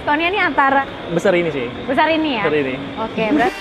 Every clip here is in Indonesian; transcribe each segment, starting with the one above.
diskonnya nih antara Besar ini sih. besar ini ya? Besar ini. Oke, berarti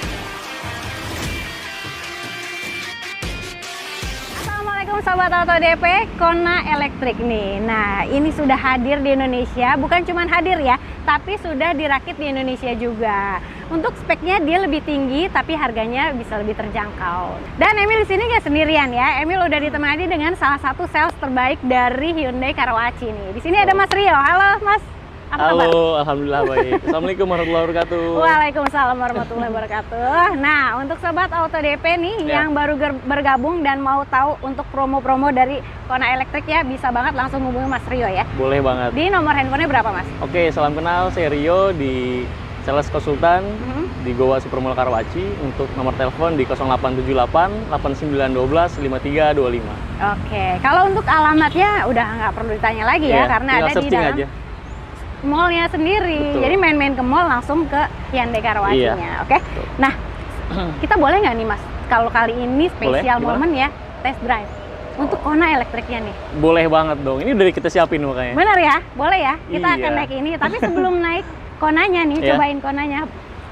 Assalamualaikum Sobat Auto DP, Kona Elektrik nih. Nah, ini sudah hadir di Indonesia, bukan cuma hadir ya, tapi sudah dirakit di Indonesia juga. Untuk speknya dia lebih tinggi, tapi harganya bisa lebih terjangkau. Dan Emil di sini nggak sendirian ya. Emil udah ditemani dengan salah satu sales terbaik dari Hyundai Karawaci nih. Di sini ada Mas Rio. Halo Mas. Apa kabar? Halo, alhamdulillah baik. Assalamualaikum warahmatullahi wabarakatuh. Waalaikumsalam warahmatullahi wabarakatuh. Nah, untuk Sobat Auto DP nih yang baru bergabung dan mau tahu untuk promo-promo dari Kona Elektrik ya, bisa banget langsung hubungi Mas Rio ya. Boleh banget. Di nomor handphonenya berapa Mas? Oke, salam kenal. Saya Rio di Sales Konsultan di Goa Supermall Karawaci. Untuk nomor telepon di 0878 8912 5325. Oke, kalau untuk alamatnya udah nggak perlu ditanya lagi ya, karena ada di dalam aja. mallnya sendiri. Betul. Jadi main-main ke mall langsung ke Hyundai Karawacinya. Oke. Betul. Nah, kita boleh nggak nih Mas, kalau kali ini spesial Boleh, momen ya, test drive untuk Kona Elektriknya nih. Boleh banget dong. Ini udah kita siapin makanya. Bener ya? Boleh ya? Kita Iya. akan naik ini. Tapi sebelum naik Konanya nih, Iya. cobain Konanya.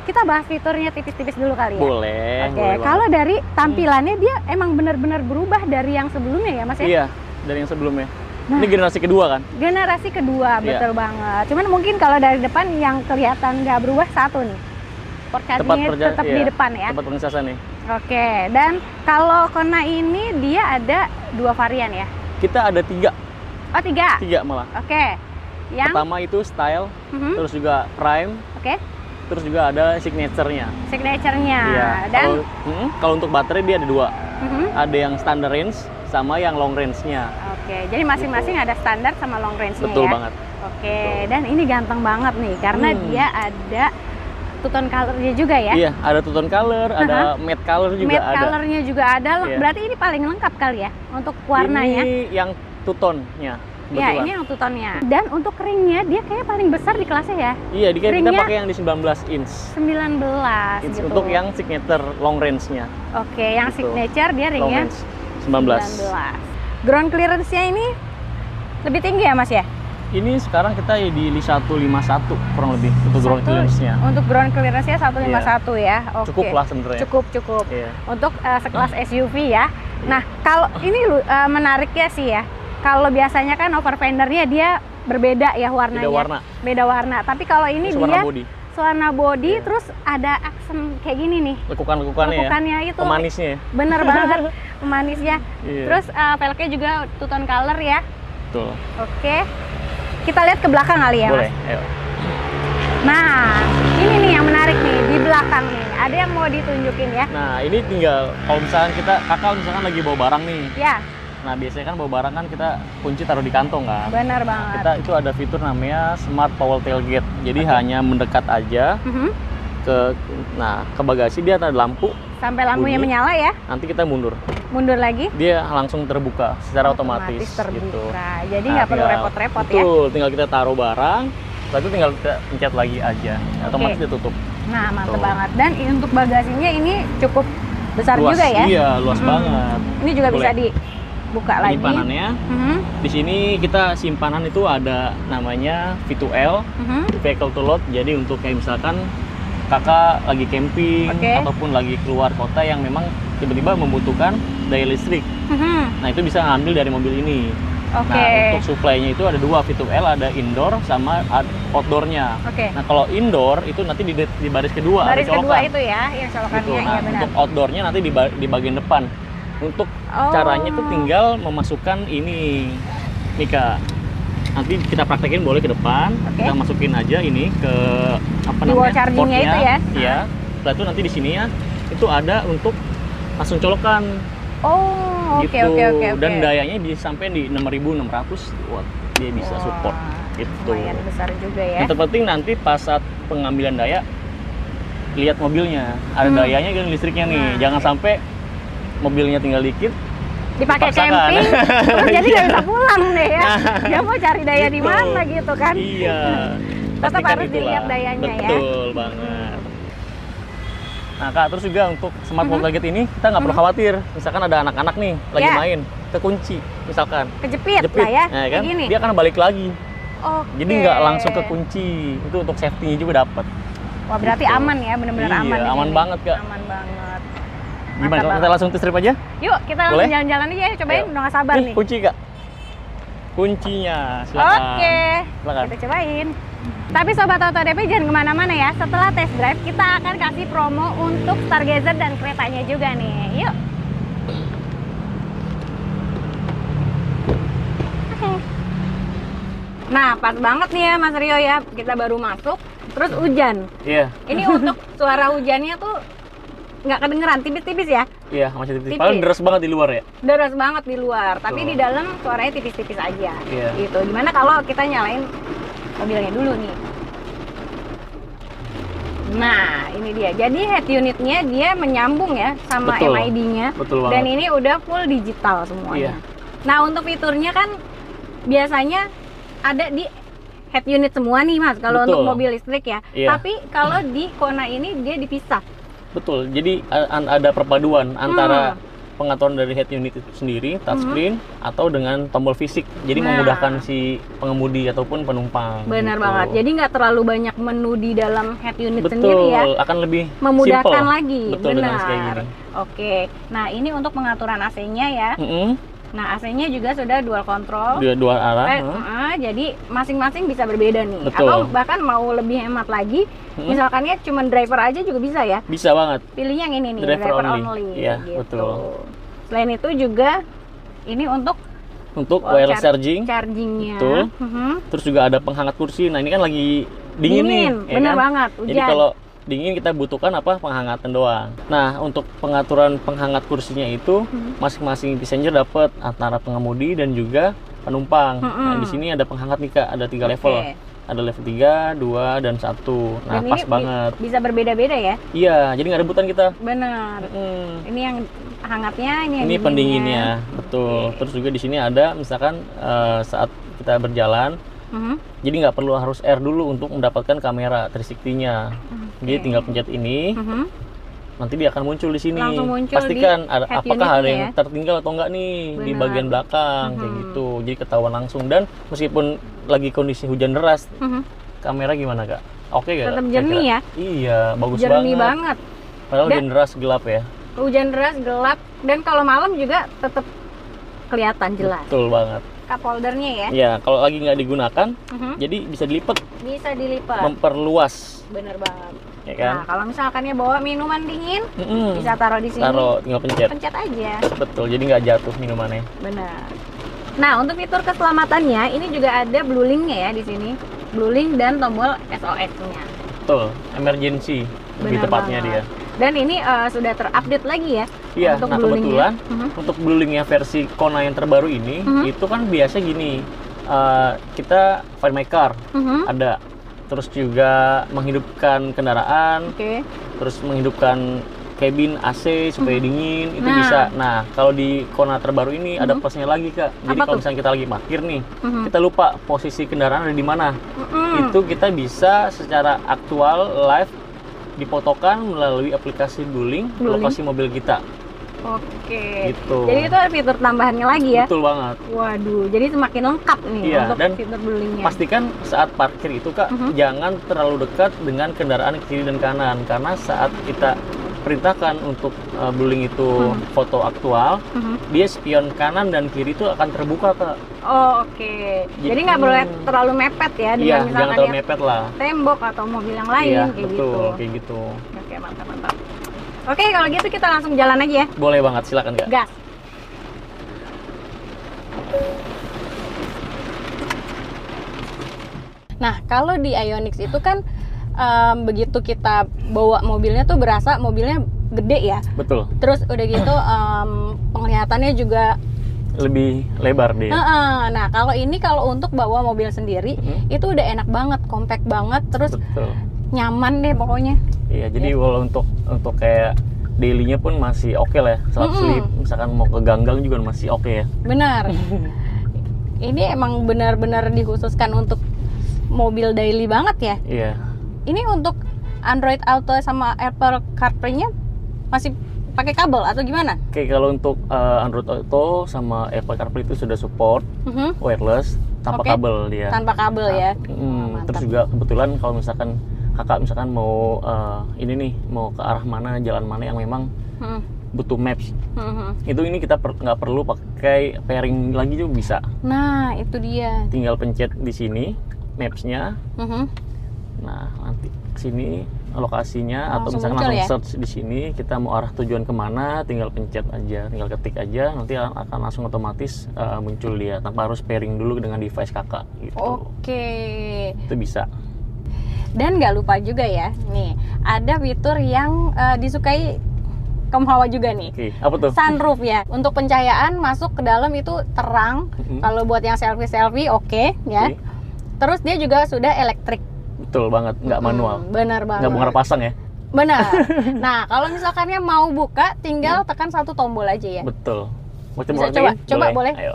Kita bahas fiturnya tipis-tipis dulu kali ya. Boleh. Oke, boleh kalau banget. dari tampilannya dia emang benar-benar berubah dari yang sebelumnya ya Mas ya? Iya, dari yang sebelumnya. Nah. Ini generasi kedua kan? Generasi kedua, Iya. betul banget. Cuman mungkin kalau dari depan yang kelihatan nggak berubah satu nih. Port charging-nya tetap di depan ya. Tempat pengecasan nih. Oke, dan kalau Kona ini dia ada dua varian ya? Kita ada 3. Oh, tiga? 3 malah. Oke. Yang? Pertama itu style, Mhm. terus juga prime, Oke. terus juga ada signature-nya. Signature-nya. Iya. Dan Kalau untuk baterai dia ada 2. Mhm. Ada yang standard range sama yang long range-nya. Oke, jadi masing-masing ada standar sama long range-nya Betul ya? banget. Oke, dan ini ganteng banget nih karena dia ada two-tone color-nya juga ya? Iya, ada two-tone color, ada matte color juga Matte ada. color-nya juga ada. Iya. Berarti ini paling lengkap kali ya untuk warnanya? Ini yang two-tone-nya. Ya, kebetulan. ini yang two-tone-nya. Dan untuk ringnya dia kayaknya paling besar di kelasnya ya? Iya, kita ringnya pakai yang di 19 inch. 19 gitu. Untuk yang signature long range-nya. Oke, yang Gitu. signature dia Long ringnya range 19. 19. Ground clearance-nya ini lebih tinggi ya Mas ya? Ini sekarang kita di 151 kurang lebih untuk ground clearance-nya. Untuk ground clearance-nya 151 ya. Oke. Cukup lah sebenarnya. Cukup. Iya. Untuk sekelas SUV ya. Nah, kalau ini menariknya sih ya. Kalau biasanya kan over fendernya dia berbeda ya warnanya. Beda warna. Tapi kalau ini warna dia body. warna body Iya. terus ada aksen kayak gini nih. Lekukan-lekukannya ya. Lekukannya itu Pemanisnya ya. bener banget pemanisnya. Iya. Terus velgnya juga two-tone color ya. Betul. Oke. Kita lihat ke belakang kali ya, Boleh, Mas. ayo. Nah, ini nih yang menarik nih di belakang nih. Ada yang mau ditunjukin ya? Nah, ini tinggal kalau misalkan kakak misalkan lagi bawa barang nih. Ya, Nah, biasanya kan bawa barang kan kita kunci taruh di kantong kan. benar Nah, banget. kita itu ada fitur namanya Smart Power Tailgate. Jadi hanya mendekat aja Mhm. ke bagasi dia ada lampu. Sampai lampunya bunyi. menyala ya. Nanti kita mundur. Mundur lagi. Dia langsung terbuka secara otomatis terbuka. gitu. Jadi Nah, nggak perlu tinggal- repot-repot ya. Betul, tinggal kita taruh barang, setelah itu tinggal kita pencet lagi aja. Otomatis dia tutup. Nah, mantep Tuh. banget. Dan untuk bagasinya ini cukup besar Luas, juga ya. Iya, luas Mhm. banget. Ini juga bisa Boleh. dibuka lagi. Penyimpanannya, Mhm. di sini kita simpanan itu ada namanya V2L, Mhm. Vehicle to Load. Jadi untuk kayak misalkan kakak lagi camping Oke. ataupun lagi keluar kota yang memang tiba-tiba membutuhkan daya listrik. Mhm. Nah, itu bisa ngambil dari mobil ini. Oke. Nah, untuk supply-nya itu ada 2 V2L, ada indoor sama outdoor-nya. Oke. Nah, kalau indoor itu nanti di baris kedua Baris ada kedua colokan. itu ya, yang colokannya Gitu. Nah, ya benar. untuk outdoor-nya nanti di bagian depan. Untuk Oh. caranya itu tinggal memasukkan ini, Mika. Nanti kita praktekin boleh ke depan. Oke. Kita masukin aja ini ke Di wall charging-nya portnya. itu ya? Iya. Setelah itu nanti di sini ya itu ada untuk langsung colokan. Oh, oke Gitu. oke. Dan dayanya bisa sampai di 6.600 watt dia bisa Wah, support gitu. Lumayan besar juga ya. Yang terpenting nanti pas saat pengambilan daya lihat mobilnya ada dayanya kan listriknya nih. Nah, Jangan sampai mobilnya tinggal dikit dipakai dipaksakan. camping terus jadi nggak bisa pulang deh ya. Nah, Dia mau cari daya di gitu. mana gitu kan. Iya. Tetap Pastikan harus itulah. dilihat dayanya ya. Betul banget. Nah Kak, terus juga untuk Smart Power Mhm. Tailgate ini kita nggak perlu khawatir. Misalkan ada anak-anak nih lagi Ya. main, kekunci misalkan. Kejepit Jepit, lah ya, nah, kayak kan? gini. Dia akan balik lagi. Oke. Jadi nggak langsung ke kunci. Itu untuk safety-nya juga dapat. Wah, berarti Gitu. aman ya, bener-bener Iya, aman. di aman sini. banget, Kak. Aman banget. Gimana? Mantap Kita banget. langsung test drive aja? Yuk, kita langsung Boleh? jalan-jalan aja ya. Cobain, Ayo. udah nggak sabar nih. Kunci, Kak. Kuncinya, silakan. Oke, Silakan. kita cobain. Tapi Sobat Auto DP jangan kemana-mana ya. Setelah test drive, kita akan kasih promo untuk Stargazer dan keretanya juga nih. Yuk. Nah, pas banget nih ya Mas Rio ya. Kita baru masuk, terus hujan. Iya, Ini untuk suara hujannya tuh nggak kedengeran, tipis-tipis ya. iya masih tipis. Tipis. Paling deras banget di luar ya. Deras banget di luar, tapi Betul. di dalam suaranya tipis-tipis aja. Iya. Gitu. Gimana kalau kita nyalain mobilnya dulu nih? Nah, ini dia. Jadi head unitnya dia menyambung ya sama Betul. MID-nya. Betul banget. Dan ini udah full digital semuanya. Iya. Nah, untuk fiturnya kan biasanya ada di head unit semua nih Mas, kalau Betul. untuk mobil listrik ya. Iya. Tapi kalau di Kona ini dia dipisah. Betul. Jadi ada perpaduan antara pengaturan dari head unit itu sendiri, touchscreen, atau dengan tombol fisik. Jadi Nah. memudahkan si pengemudi ataupun penumpang. Benar gitu. banget. Jadi nggak terlalu banyak menu di dalam head unit Betul, sendiri ya. akan lebih Memudahkan simple. lagi. Betul, dengan kayak Benar. gini. Oke. Nah, ini untuk pengaturan AC-nya ya. Nah, AC-nya juga sudah dual control. Dua arah. Jadi masing-masing bisa berbeda nih. Betul. Atau bahkan mau lebih hemat lagi, misalkan ya cuma driver aja juga bisa ya. Bisa banget. Pilih yang ini nih, Driver driver only. only. Iya, gitu. betul. Selain itu juga ini untuk Untuk wireless charging. chargingnya. Betul. Mhm. Terus juga ada penghangat kursi. Nah, ini kan lagi dingin nih. ya bener kan? banget. Jadi Hujan. kalau dingin kita butuhkan apa? Penghangatan doang. Nah, untuk pengaturan penghangat kursinya itu masing-masing passenger dapat antara pengemudi dan juga penumpang. Nah, di sini ada penghangat nih Kak, ada 3 level. Oke. Ada level 3, 2, dan 1. Nah, Dan pas ini banget. bisa berbeda-beda ya. Iya, jadi nggak rebutan kita. Benar. Ini yang hangatnya, ini yang Ini dinginnya. pendinginnya, betul. Oke. Terus juga di sini ada misalkan saat kita berjalan, Mhm. jadi nggak perlu harus air dulu untuk mendapatkan kamera 360-nya. Jadi tinggal pencet ini, Mhm. nanti dia akan muncul di sini. Langsung muncul Pastikan di ada, head apakah ada unitnya yang ya. tertinggal atau enggak nih di Benar. bagian belakang kayak gitu. Jadi ketahuan langsung, dan meskipun lagi kondisi hujan deras, Mhm. kamera gimana Kak? Oke gak? Tetap Kak? jernih ya? Iya, bagus Jernih banget. banget. Padahal Dan- hujan deras gelap ya. Hujan deras, gelap, dan kalau malam juga tetap kelihatan jelas. Betul banget. Cup holdernya ya. Ya, kalau lagi nggak digunakan, Mhm. jadi bisa dilipat, Bisa dilipat. memperluas, Bener banget. ya kan? Nah, kalau misalkan ya bawa minuman dingin, Mm-mm. bisa taruh di sini. Taruh, tinggal pencet. Pencet aja. Betul, jadi nggak jatuh minumannya. Benar. Nah, untuk fitur keselamatannya ini juga ada blue link-nya ya di sini. Blue link dan tombol SOS-nya. Betul, emergency lebih Benar tepatnya banget. dia. Dan ini sudah terupdate lagi ya. Iya, untuk nah blue link-nya. kebetulan untuk blue link-nya versi Kona yang terbaru ini, itu kan biasa gini, kita Find My Car Mhm. ada, terus juga menghidupkan kendaraan, Oke. terus menghidupkan kabin AC supaya dingin, itu Nah. bisa. Nah, kalau di Kona terbaru ini ada plusnya lagi Kak. Jadi Apa kalau tuh? misalnya kita lagi parkir nih, Mhm. kita lupa posisi kendaraan ada di mana, Mhm. itu kita bisa secara aktual live difotokan melalui aplikasi Blue Link Blue lokasi mobil kita. Oke. Gitu. Jadi itu ada fitur tambahannya lagi ya. Betul banget. Waduh, jadi semakin lengkap nih Iya, untuk dan fitur blue link-nya. Pastikan saat parkir itu Kak, jangan terlalu dekat dengan kendaraan kiri dan kanan, karena saat kita perintahkan untuk Blue Link itu foto aktual, dia spion kanan dan kiri itu akan terbuka Kak. Oh, oke. Jadi nggak boleh terlalu mepet ya dengan Iya, jangan misalkan terlalu ya mepet lah. tembok atau mobil yang lain Iya, kayak betul, gitu. kayak gitu. Oke, mantap mantap. Oke, kalau gitu kita langsung jalan aja ya. Boleh banget, silakan Kak. Gas. Nah, kalau di Ionix itu kan begitu kita bawa mobilnya tuh berasa mobilnya gede ya. Betul. Terus udah gitu penglihatannya juga Lebih lebar dia. Nah, kalau ini kalau untuk bawa mobil sendiri itu udah enak banget, compact banget, terus Betul. nyaman deh pokoknya. Iya, jadi walau untuk kayak daily-nya pun masih oke lah ya. Saat sleep, misalkan mau ke ganggang juga masih oke ya. Benar. Ini emang benar-benar dikhususkan untuk mobil daily banget ya. Iya. Ini untuk Android Auto sama Apple CarPlay-nya masih pakai kabel atau gimana? Oke, kalau untuk Android Auto sama Apple CarPlay itu sudah support wireless. tanpa Oke. kabel dia. Tanpa kabel ya. Terus Mantap. juga kebetulan kalau misalkan kakak mau ini nih mau ke arah mana, jalan mana yang memang Hmm. butuh maps, Hmm. itu ini kita nggak perlu pakai pairing lagi juga bisa. Nah, itu dia. Tinggal pencet di sini mapsnya. Mhm. Nah, nanti sini lokasinya atau Langsung misalkan muncul langsung ya? search di sini kita mau arah tujuan kemana, tinggal pencet aja, tinggal ketik aja, nanti akan langsung otomatis muncul dia tanpa harus pairing dulu dengan device kakak gitu. Oke. Itu bisa. Dan nggak lupa juga ya, nih ada fitur yang disukai kaum hawa juga nih. Oke, apa tuh? Sunroof ya. Untuk pencahayaan masuk ke dalam itu terang. Mhm. Kalau buat yang selfie oke ya. Oke. Terus dia juga sudah elektrik. Betul banget, nggak manual. Benar banget. Nggak bongkar pasang ya? Benar. Nah, kalau misalkannya mau buka, tinggal tekan satu tombol aja ya. Betul. Mau Bisa coba? coba boleh. Ayo.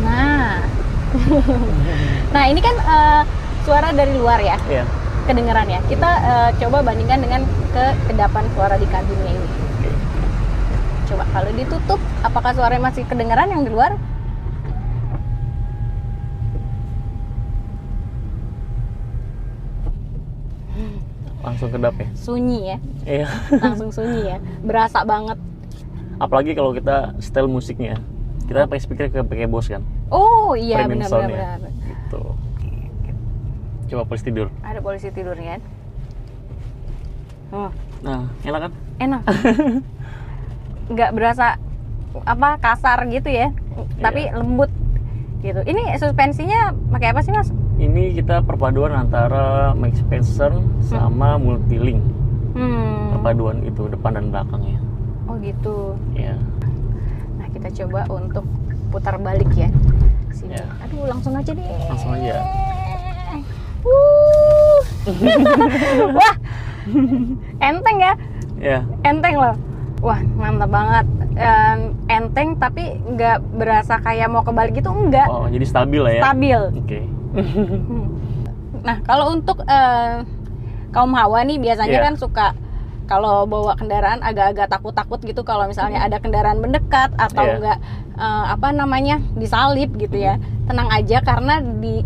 Nah, nah ini kan suara dari luar ya, Iya. kedengeran ya. Kita coba bandingkan dengan kekedapan suara di kabinnya ini. Oke. Coba kalau ditutup, apakah suaranya masih kedengeran yang di luar? Langsung kedap ya. Sunyi ya, Iya. langsung sunyi ya. Berasa banget. Apalagi kalau kita style musiknya, kita pakai speaker pakai Bose kan. Oh iya, Premium sound ya. benar-benar. Gitu. Coba polisi tidur. Ada polisi tidurnya kan? Oh, Nah, enak kan? enak. Nggak berasa apa kasar gitu ya, tapi lembut gitu. Ini suspensinya pakai apa sih mas? Ini kita perpaduan antara Max Spencer sama Multilink. Perpaduan itu depan dan belakangnya. Oh gitu. Ya. Nah kita coba untuk putar balik ya. Sini. Ya. Aduh langsung aja deh. Langsung aja. Wah, enteng ya, Ya. enteng loh. Wah mantap banget. Enteng tapi nggak berasa kayak mau kebalik gitu, enggak. Oh, jadi stabil lah ya. Stabil. Oke. Nah kalau untuk kaum hawa nih biasanya Iya. kan suka kalau bawa kendaraan agak-agak takut-takut gitu kalau misalnya ada kendaraan mendekat atau Iya. enggak apa namanya disalip gitu ya. Tenang aja karena di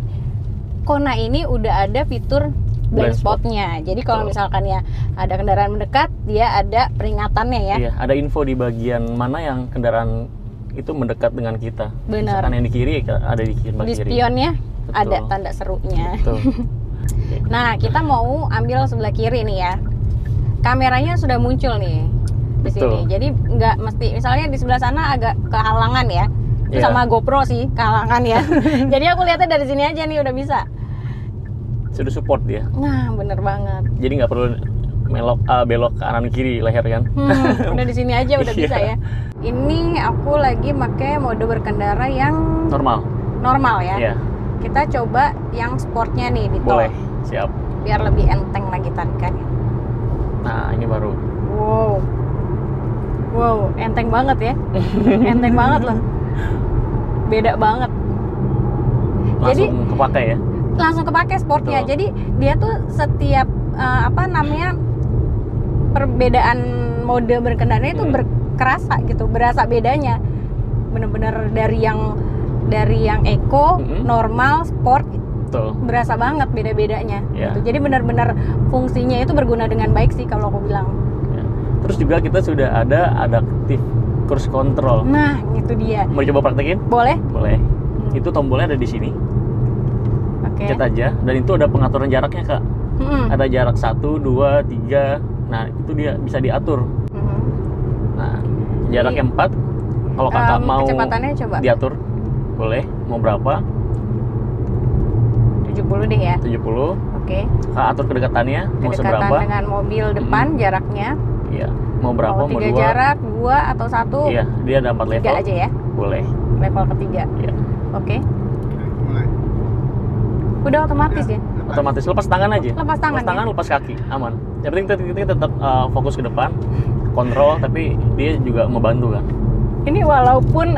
Kona ini udah ada fitur blind Blind spot. spotnya. Jadi kalau Betul. misalkan ya ada kendaraan mendekat, dia ada peringatannya ya. Iya, ada info di bagian mana yang kendaraan itu mendekat dengan kita. Benar. Misalkan yang di kiri ada di kiri. Di spionnya Betul. ada tanda serunya. Betul. Nah, kita mau ambil sebelah kiri nih ya. Kameranya sudah muncul nih di sini. Betul. Jadi nggak mesti, misalnya di sebelah sana agak kehalangan ya. Itu Iya. sama GoPro sih kehalangan ya. Jadi aku lihatnya dari sini aja nih udah bisa. Sudah support dia. Nah, bener banget. Jadi nggak perlu belok kanan kiri leher kan. Udah di sini aja udah Iya. bisa ya. Ini aku lagi pakai mode berkendara yang Normal. normal ya. Iya. Kita coba yang sportnya nih di tol. Boleh. Siap. Biar lebih enteng lagi tarikannya. Nah, ini baru. Wow. Wow, enteng banget ya. Enteng banget loh. Beda banget. Jadi Langsung kepakai ya. langsung kepake sportnya. Betul. Jadi dia tuh setiap apa namanya perbedaan mode berkendaranya itu berkerasa gitu, berasa bedanya. Bener-bener dari yang eco, normal, sport, Betul. berasa banget beda-bedanya. Ya. Gitu. Jadi benar-benar fungsinya itu berguna dengan baik sih kalau aku bilang. Ya. Terus juga kita sudah ada adaptive cruise control. Nah, itu dia. Mau coba praktekin? Boleh? Boleh. Itu tombolnya ada di sini. Oke. Pencet aja. Dan itu ada pengaturan jaraknya, Kak. Mm-mm. Ada jarak 1, 2, 3. Nah, itu dia bisa diatur. Mm-mm. Nah, jaraknya 4. Kalau kakak mau Kecepatannya coba diatur, boleh. Mau berapa? 70 deh ya. 70. Oke. Kakak atur kedekatannya, mau Kedekatan seberapa? dengan mobil depan jaraknya. Iya. Mau berapa? Mau Mau 3 2? jarak, 2 atau 1? Iya, dia ada 4 level. 3 aja ya. Boleh. Level ketiga. Iya. Oke. Mulai. Udah otomatis ya. Otomatis lepas tangan aja. Lepas tangan ya? lepas kaki, aman. Yang penting kita tetap fokus ke depan, kontrol, tapi dia juga membantu kan. Ini walaupun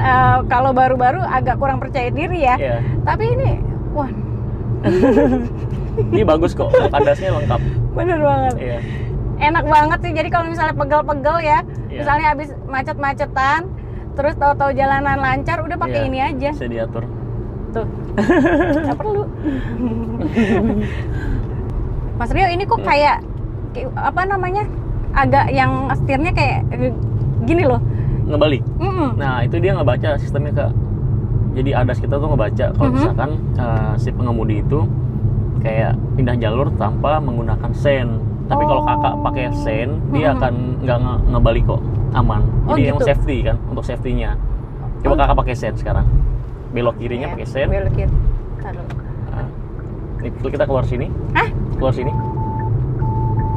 kalau baru-baru agak kurang percaya diri ya. Iya. Tapi ini wah, Ini bagus kok, kandasnya lengkap. bener banget. Iya. Enak banget sih. Jadi kalau misalnya pegel-pegel ya, Iya. misalnya habis macet-macetan, terus tahu-tahu jalanan lancar, udah pakai Iya, ini aja. bisa diatur. Tuh. Nggak perlu. Mas Rio, ini kok kayak apa namanya? Agak yang setirnya kayak gini loh. Ngebalik. Mm-mm. Nah, itu dia ngebaca sistemnya, Kak. Jadi ADAS kita tuh ngebaca kalau misalkan si pengemudi itu kayak pindah jalur tanpa menggunakan sen. Tapi kalau kakak pakai sen, dia akan nggak ngebalik kok, aman. Oh, Jadi yang gitu. safety kan, untuk safety-nya. Coba kakak pakai sen sekarang. Belok kirinya Iya, pakai sen. belok kiri. Taruh. Nah, ini kita keluar sini. Hah? Keluar sini.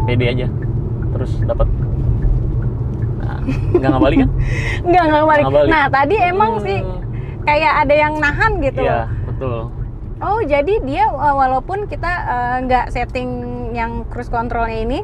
Pede aja. Terus dapat. Nah, nggak ngebalik kan? Nggak balik. Nggak balik. Nah, tadi emang sih kayak ada yang nahan gitu Iya, loh. betul. Oh, jadi dia walaupun kita nggak setting yang cruise controlnya ini,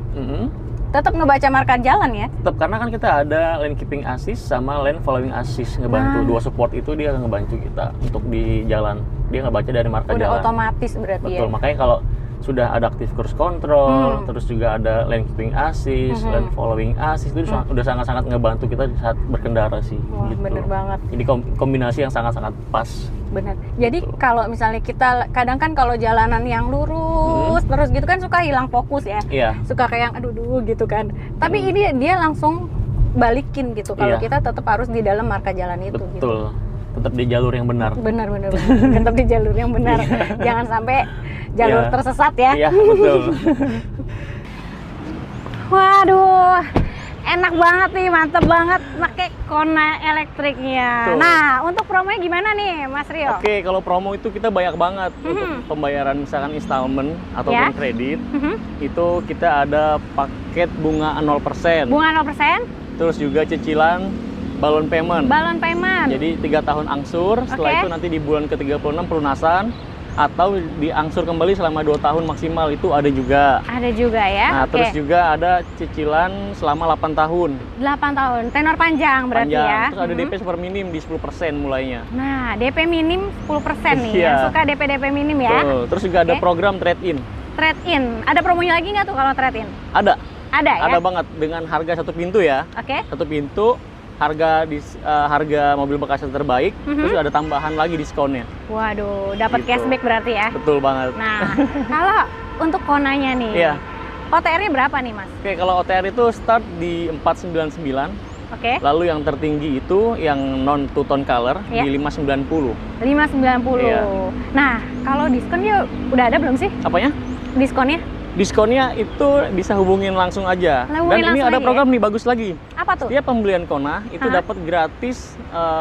tetap ngebaca marka jalan ya? Tetap, karena kan kita ada lane keeping assist sama lane following assist ngebantu. Dua support itu dia ngebantu kita untuk di jalan. Dia ngebaca dari marka Udah jalan. otomatis berarti Betul, ya? makanya kalau sudah ada active cruise control, terus juga ada lane keeping assist, lane following assist, itu udah sangat-sangat ngebantu kita saat berkendara sih. Wah, gitu. bener banget. Jadi kombinasi yang sangat-sangat pas. Benar. Jadi kalau misalnya kita kadang kan kalau jalanan yang lurus terus gitu kan suka hilang fokus ya. Iya. Suka kayak yang aduh gitu kan. Tapi ini dia langsung balikin gitu kalau Iya. kita tetap harus di dalam marka jalan itu gitu. Betul. Tetap di jalur yang benar. Benar. Tetap di jalur yang benar. Jangan sampai jalur Iya. tersesat ya. Iya, betul. Waduh. Enak banget nih, mantep banget pakai Kona elektriknya. Tuh. Nah, untuk promonya gimana nih, Mas Rio? Oke, kalau promo itu kita banyak banget untuk pembayaran misalkan installment ataupun Ya. kredit. Itu kita ada paket bunga 0%. Bunga 0%, Terus juga cicilan balon payment. balon payment. Jadi 3 tahun angsur, setelah Oke. itu nanti di bulan ke-36 pelunasan atau diangsur kembali selama 2 tahun maksimal, itu ada juga. Ada juga ya. Nah, Oke. terus juga ada cicilan selama 8 tahun. 8 tahun, tenor panjang berarti Panjang. ya. Terus ada DP super minim di 10% mulainya. Nah, DP minim 10% nih. Iya. Yang suka DP minim ya. Betul. Terus juga ada Oke. program trade-in. Trade-in. Ada promonya lagi nggak tuh kalau trade-in? Ada. Ada ya? Ada banget dengan harga satu pintu ya. Oke. Satu pintu, harga mobil bekas yang terbaik, terus ada tambahan lagi diskonnya. Waduh, dapat Gitu. cashback berarti ya. Betul banget. Nah, kalau untuk Konanya nih. Iya. OTR-nya berapa nih, Mas? Oke, kalau OTR itu start di 499, Oke. lalu yang tertinggi itu yang non two tone color Iya. di 590. 590. Iya. Nah, kalau diskonnya udah ada belum sih? Apanya? Diskonnya? Diskonnya itu bisa hubungin langsung aja. Hubungin Dan ini langsung ada aja program nih bagus lagi. Apa tuh? Setiap pembelian Kona itu Hah? dapat gratis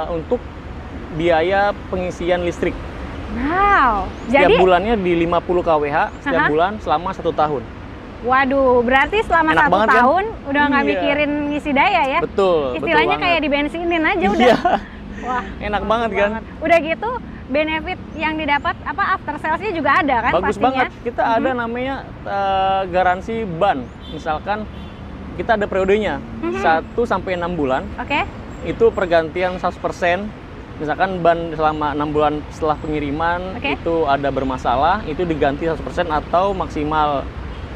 untuk biaya pengisian listrik. Wow. Setiap Jadi, bulannya di 50 kWh setiap Aha. bulan selama 1 tahun. waduh, berarti selama Enak 1 banget kan? tahun udah nggak Iya. mikirin ngisi daya ya? Betul. Istilahnya betul kayak banget. dibensinin aja udah. Iya. Wah, Enak banget kan? Udah gitu, benefit yang didapat apa after sales-nya juga ada kan Bagus pastinya? banget. Kita ada namanya garansi ban. Misalkan kita ada periodenya 1 sampai 6 bulan. Oke. Itu pergantian 100%. Misalkan ban selama 6 bulan setelah pengiriman Oke. itu ada bermasalah, itu diganti 100% atau maksimal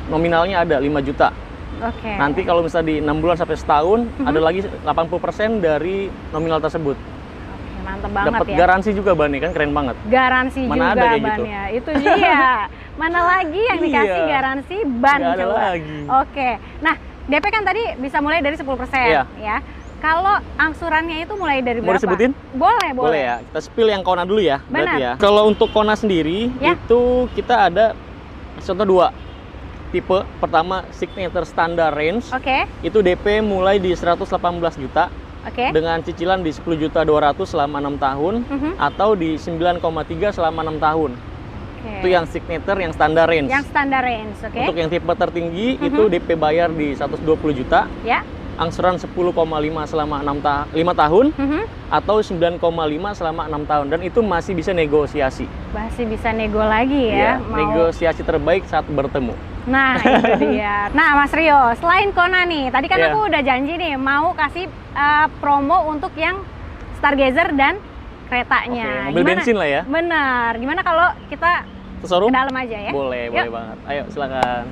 nominalnya ada 5 juta. Oke. Nanti kalau misalnya di 6 bulan sampai setahun ada lagi 80% dari nominal tersebut. Oke, mantep banget Dapat ya. garansi juga ban nih, kan keren banget. Garansi Mana juga ada kayak gitu? bannya. Itu dia. Mana lagi yang dikasih Iya. garansi ban Nggak ada coba. lagi. Oke. Nah, DP kan tadi bisa mulai dari 10% Iya. ya. Kalau angsurannya itu mulai dari Mau berapa? disebutin? Boleh. Boleh ya. Kita spill yang Kona dulu ya. Berarti Benar. ya. Kalau untuk Kona sendiri Ya. itu kita ada contoh 2 tipe. Pertama signature standard range. Oke. Itu DP mulai di 118 juta Oke. dengan cicilan di 10.200.000 selama 6 tahun atau di 9,3 selama 6 tahun. Oke. Itu yang signature yang standard range. Yang standar range, oke? Untuk yang tipe tertinggi itu DP bayar di 120 juta, Ya. angsuran 10,5 selama 5 tahun atau 9,5 selama 6 tahun, dan itu masih bisa negosiasi. Masih bisa nego lagi Iya, ya. Mau. negosiasi terbaik saat bertemu. Nah, itu dia. Nah, Mas Rio, selain Kona nih, tadi kan Iya. aku udah janji nih mau kasih promo untuk yang Stargazer dan keretanya. Oke, mobil bensin lah ya. Bener. Gimana kalau kita Ke showroom? ke dalam aja ya? Boleh, Yuk. boleh banget. Ayo, silakan.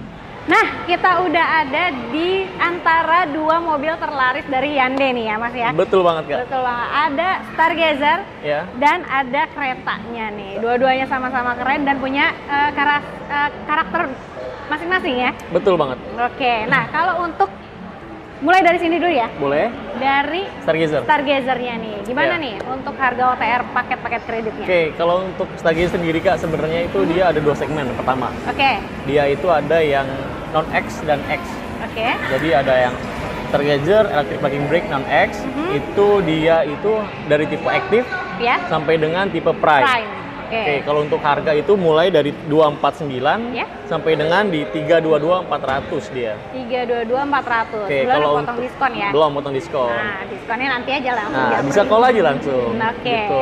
Nah, kita udah ada di antara dua mobil terlaris dari Hyundai nih ya, Mas ya. Betul banget, Kak. Betul banget. Ada Stargazer Ya. dan ada keretanya nih. Dua-duanya sama-sama keren dan punya karakter masing-masing ya. Betul banget. Oke. Nah, kalau untuk mulai dari sini dulu ya. Boleh. Dari Stargazer. Stargazer-nya nih. Gimana Ya. nih untuk harga OTR paket-paket kreditnya? Oke, kalau untuk Stargazer sendiri, Kak, sebenarnya itu dia ada dua segmen. Pertama, Oke. dia itu ada yang non-X dan X. Oke. Jadi ada yang Stargazer electric parking brake non-X, itu dia itu dari tipe aktif Ya. sampai dengan tipe prime. Prime. Oke. Oke, kalau untuk harga itu mulai dari 249 Ya. sampai dengan di 322.400 dia. 322.400. Oke, Belum kalau potong untuk diskon ya. belum potong diskon. Nah, diskonnya nanti aja langsung. Nah, biar bisa free. call aja langsung. Oke. Gitu.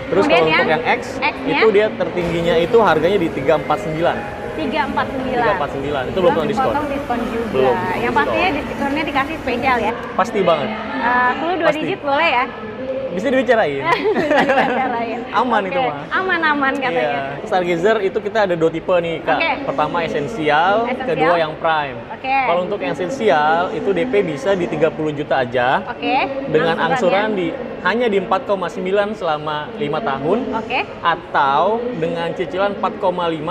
Terus Kemudian kalau untuk yang X, X-nya? itu dia tertingginya itu harganya di 349. 349. 349 itu belum potong diskon. Potong diskon juga. Belum Yang diskon. pastinya diskonnya dikasih spesial ya. Pasti banget. Clue 2 Pasti. digit boleh ya? Bisa dibicarain. Bisa dibicarain. Aman Oke. itu mah. Aman-aman katanya. Iya. Stargazer itu kita ada dua tipe nih, Kak. Oke. Pertama esensial, Esensial. kedua yang prime. Oke. Kalau untuk yang esensial itu DP bisa di 30 juta aja Oke. dengan angsuran Angsurannya? hanya di 4,9 selama 5 tahun Oke. atau dengan cicilan 4,5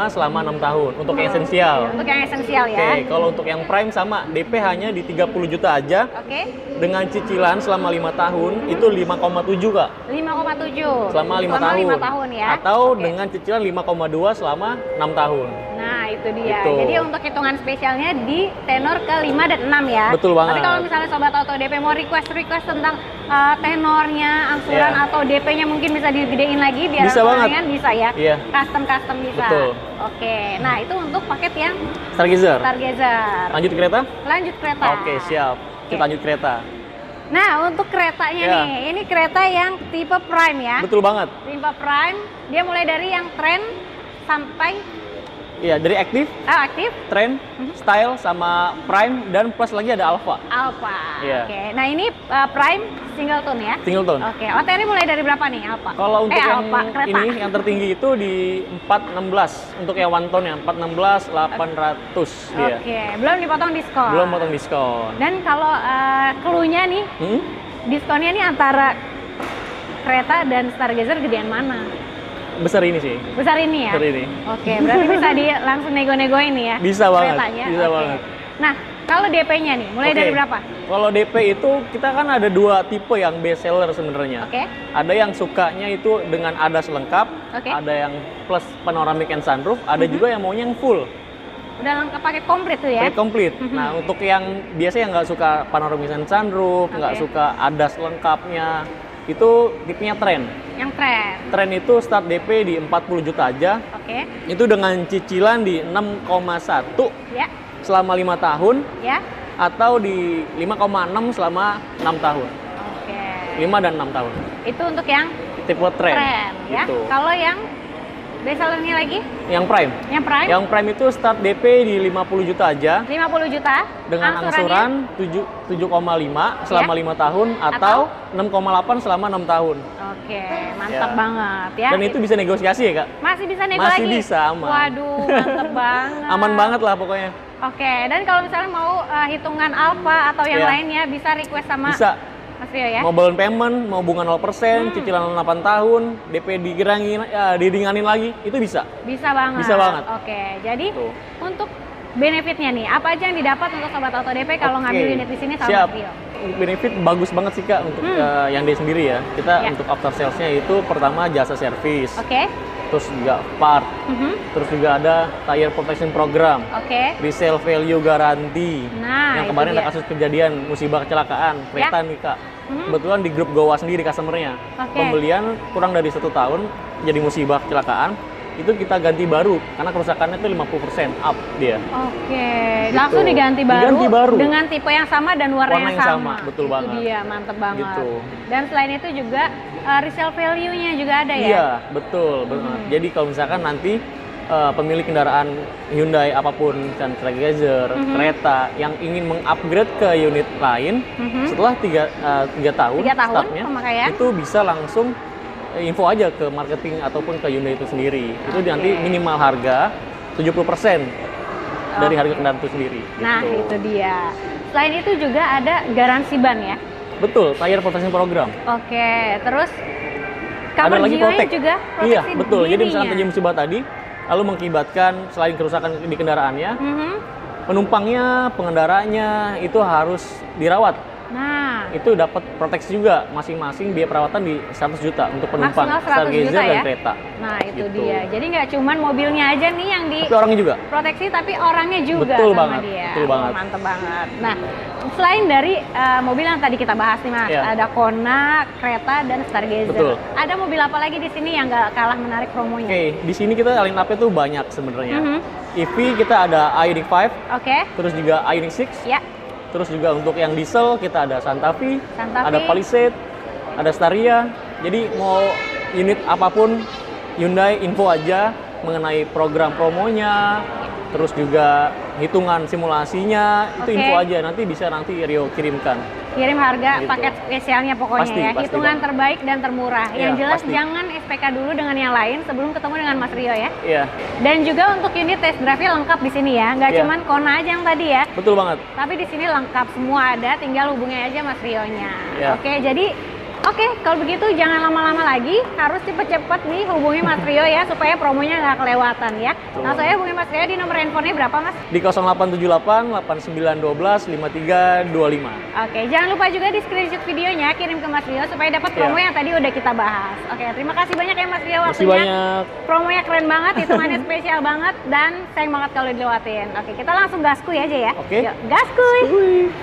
selama 6 tahun untuk yang esensial. Untuk yang esensial ya. Oke, kalau untuk yang prime sama DP hanya di 30 juta aja Oke. dengan cicilan selama 5 tahun itu 5,7, Kak. 5,7. Selama 5 tahun. 5 tahun ya. Atau Oke. dengan cicilan 5,2 selama 6 tahun. Nah, itu dia. Gitu. Jadi untuk hitungan spesialnya di tenor ke 5 dan 6 ya. Betul banget. Tapi kalau misalnya Sobat Auto DP mau request tentang tenornya, angsuran Iya. atau DP-nya mungkin bisa digedein lagi biar Bisa banget. ringan, bisa ya. Iya. Custom bisa. Betul. Oke. Nah, itu untuk paket yang Stargazer. Stargazer. Lanjut kereta? Lanjut kereta. Oke, siap. Kita Oke. lanjut kereta. Nah, untuk keretanya Ya. nih, ini kereta yang tipe Prime ya. Betul banget. Tipe Prime, dia mulai dari yang trend sampai Iya, dari aktif, aktif, trend, style, sama prime, dan plus lagi ada alpha. Alpha. Iya. Oke. Nah, ini Prime single tone ya. Single tone. Oke. OTR mulai dari berapa nih Alpha? Kalau untuk yang Alpha kereta. ini yang tertinggi itu di 416 untuk yang one tone ya 416.800 dia. Oke. Belum dipotong diskon. Belum potong diskon. Dan kalau clue-nya nih, Hmm? diskonnya nih antara kereta dan Stargazer gedean mana? Besar ini sih. Besar ini ya? Besar ini. Oke, berarti bisa langsung nego-negoin nih ya? Bisa banget, Keretanya. bisa Oke. banget. Nah, kalau DP-nya nih, mulai Oke. dari berapa? Kalau DP itu kita kan ada dua tipe yang best seller sebenarnya. Oke. Ada yang sukanya itu dengan ADAS lengkap, Oke. ada yang plus panoramic and sunroof, ada juga yang maunya yang full, Udah lengkap paket komplit tuh ya? paket komplit. Nah, untuk yang biasa yang nggak suka panoramic and sunroof, nggak Oke. suka ADAS lengkapnya, itu tipenya trend. Yang trend. Trend itu start DP di 40 juta aja, Oke. itu dengan cicilan di 6,1 Ya. selama 5 tahun, Ya. atau di 5,6 selama 6 tahun. Oke. 5 dan 6 tahun. Itu untuk yang Tipe trend. trend ya. Gitu. Kalau yang best sellernya lagi? Yang prime. Yang prime? Yang prime itu start DP di 50 juta aja 50 juta. dengan Angsurannya? angsuran 7,5 selama Ya. 5 tahun atau 6,8 selama 6 tahun. Oke, mantap Ya. banget ya. Dan itu bisa negosiasi ya, Kak? masih bisa nego Masih lagi? bisa, aman. Waduh, mantep banget. Aman banget lah pokoknya. Oke, dan kalau misalnya mau hitungan Alpha atau yang Iya. lainnya bisa request sama Bisa. Mas Rio ya? Mau balloon payment, mau bunga 0%, cicilan 8 tahun, DP diringanin lagi, itu bisa. Bisa banget. Bisa banget. Oke, jadi Tuh. untuk benefitnya nih, apa aja yang didapat untuk Sobat Auto DP kalau Oke. ngambil unit di sini sama Siap. Mas Rio? Benefit bagus banget sih, Kak, untuk yang dia sendiri ya. Kita Ya. untuk after sales-nya itu pertama jasa servis, Oke. terus juga part, Mhm. terus juga ada tire protection program, Oke. resale value garanti. Nah, yang itu kemarin dia. ada kasus kejadian musibah kecelakaan kereta nih, Kak. Kebetulan di grup Goa sendiri customernya. Oke. Pembelian kurang dari 1 tahun jadi musibah kecelakaan, itu kita ganti baru karena kerusakannya itu 50% up dia. Oke, Gitu. langsung diganti baru, Diganti baru. dengan tipe yang sama dan warna, Warna yang yang sama. sama, betul Itu banget. dia, mantep banget. Gitu. Dan selain itu juga resale value-nya juga ada ya? Iya, betul banget. Jadi kalau misalkan nanti pemilik kendaraan Hyundai apapun, misalkan Stargazer, kereta yang ingin mengupgrade ke unit lain setelah 3 tahun, 3 tahun startnya, pemakaian? itu bisa langsung info aja ke marketing ataupun ke Hyundai itu sendiri. Itu Oke. nanti minimal harga 70% dari harga kendaraan itu sendiri. Nah, gitu. itu dia. Selain itu juga ada garansi ban ya? Betul, tire protection program. Oke, terus Ada cover lagi jiwa Protect. juga proteksi Iya, betul. Jadi misalkan dirinya. terjadi musibah tadi, lalu mengakibatkan selain kerusakan di kendaraannya, Mhm. penumpangnya, pengendaranya itu harus dirawat. Nah, Itu dapat proteksi juga, masing-masing biaya perawatan di 100 juta untuk penumpang, maksimal 100 Stargazer juta dan ya? kereta. Nah, itu Gitu. dia. Jadi nggak cuman mobilnya aja nih yang Tapi orangnya juga. diproteksi, tapi orangnya juga Betul sama banget, dia. betul banget. Mantep banget. Nah, selain dari mobil yang tadi kita bahas nih Mas, Iya. ada Kona, kereta, dan Stargazer. Betul. Ada mobil apa lagi di sini yang nggak kalah menarik promonya? Oke, di sini kita line up-nya tuh banyak sebenarnya. Mhm. EV kita ada Ioniq 5, Oke, terus juga Ioniq 6, ya. terus juga untuk yang diesel kita ada Santa Fe, Santa Fe. ada Palisade, ada Staria. Jadi mau unit apapun Hyundai info aja mengenai program promonya, terus juga hitungan simulasinya, itu Oke. info aja. Nanti bisa Rio kirimkan. Kirim harga Gitu. paket spesialnya pokoknya Pasti, ya. pasti Hitungan banget. terbaik dan termurah. Iya, Yang jelas pasti. jangan SPK dulu dengan yang lain sebelum ketemu dengan Mas Rio ya. Iya, Dan juga untuk unit test drive-nya lengkap di sini ya. Nggak Iya. cuman Kona aja yang tadi ya. betul banget. Tapi di sini lengkap semua ada, tinggal hubungi aja Mas Rio-nya. Iya. Oke, jadi kalau begitu jangan lama-lama lagi, harus cepet-cepet nih hubungi Mas Rio ya supaya promonya nggak kelewatan ya. Betul. Nah, saya hubungi Mas Rio di nomor handphonenya berapa Mas? Di 0878 8912 5325. Oke, jangan lupa juga di screenshot videonya kirim ke Mas Rio supaya dapat promo Iya. yang tadi udah kita bahas. Oke, terima kasih banyak ya Mas Rio Terima kasih waktunya. banyak. Promonya keren banget, hitungannya spesial banget dan sayang banget kalau dilewatin. Oke, kita langsung gaskuy aja ya. Oke. Yuk, gaskuy. Wih.